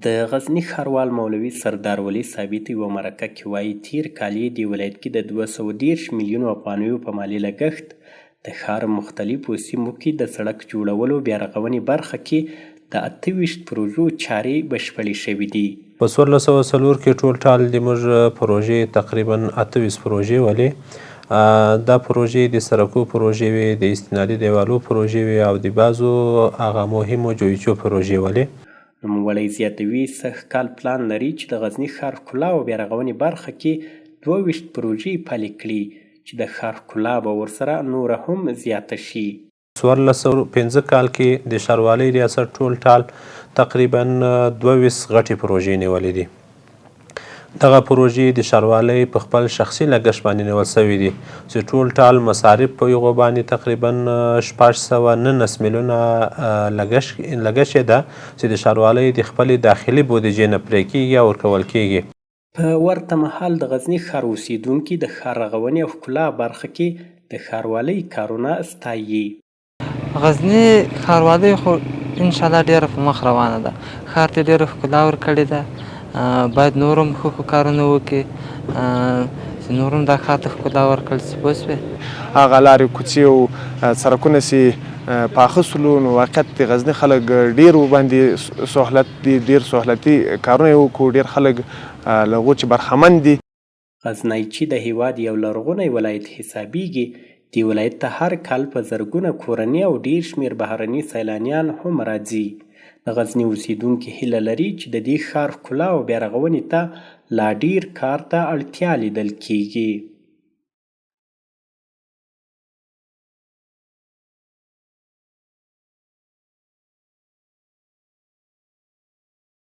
د غزني ښاروال مولوي سردار ولي ثابت یوه مرکه کې وایي تیر کال یې دې ولایت کې د 230 میلیونو افغانیو په مالي لګښت د ښار مختلفو سیمو کې د سړک جوړولو بیارغونې برخه کې د 28 پروژو چارې بشپړې شوې دي. په 1404 کې ټول ټال د موږ پروژې تقریبا 28 پروژې ولې دا پروژې د سړکو پروژې وي، د استنادي دیوالو پروژې وي او د بعضو هغه مهمو جویچو پروژې ولې. نوموړی زیاتوي سږ کال پلان لري چې د غزني ښار ښکلا او بیارغونې برخه کې 22 پروژې پلي کړي چې د ښار ښکلا به ورسره نوره هم زیاته شي. 1405 کال کې د ښاروالۍ ریاست ټول ټال تقریبا 22 غټې پروژې نیولې دي. دغه پروژې د ښاروالۍ په خپل شخصي لګښت باندې نیول شوي دي چې ټول ټال مصارف په هغو باندې تقریبا 619 میلیونه لګښت یې ده چې د ښاروالۍ د خپلې داخلي بودیجې نه پرې کیږي او ورکول کیږي. په ورته مهال د غزني ښار اوسیدونکي د ښار رغونې او ښکلا برخه کې د ښاروالۍ کارونه ستایي. غزني ښاروالۍ خو انشاءالله ډیره په مخ روانه ده. ښار ته ډیره ښکلا ورکړې ده. باید نور هم ښه کارونه وکړي چې نور هم دا ښار ته ښکلا ورکړل شي. پوه شوې؟ هغه لارې کوڅې او سړکونه چې پاخه سولو نو واقعیت د غزني خلک ډېر ورباندې سهولت دي، ډېر سهولتي کارونه یې وکړو، ډېر خلک له هغو چې برخمن دي. غزنی چې د هیواد یو لرغونی ولایت حسابیږي، دې ولایت ته هر کال په زرګونه کورني او ډېر شمېر بهرني سیلانیان هم راځي. د غزني اوسیدونکي هیله لري چې د دې ښار ښکلا او بیارغونې ته لا ډېر کار ته اړتیا لیدل کیږي.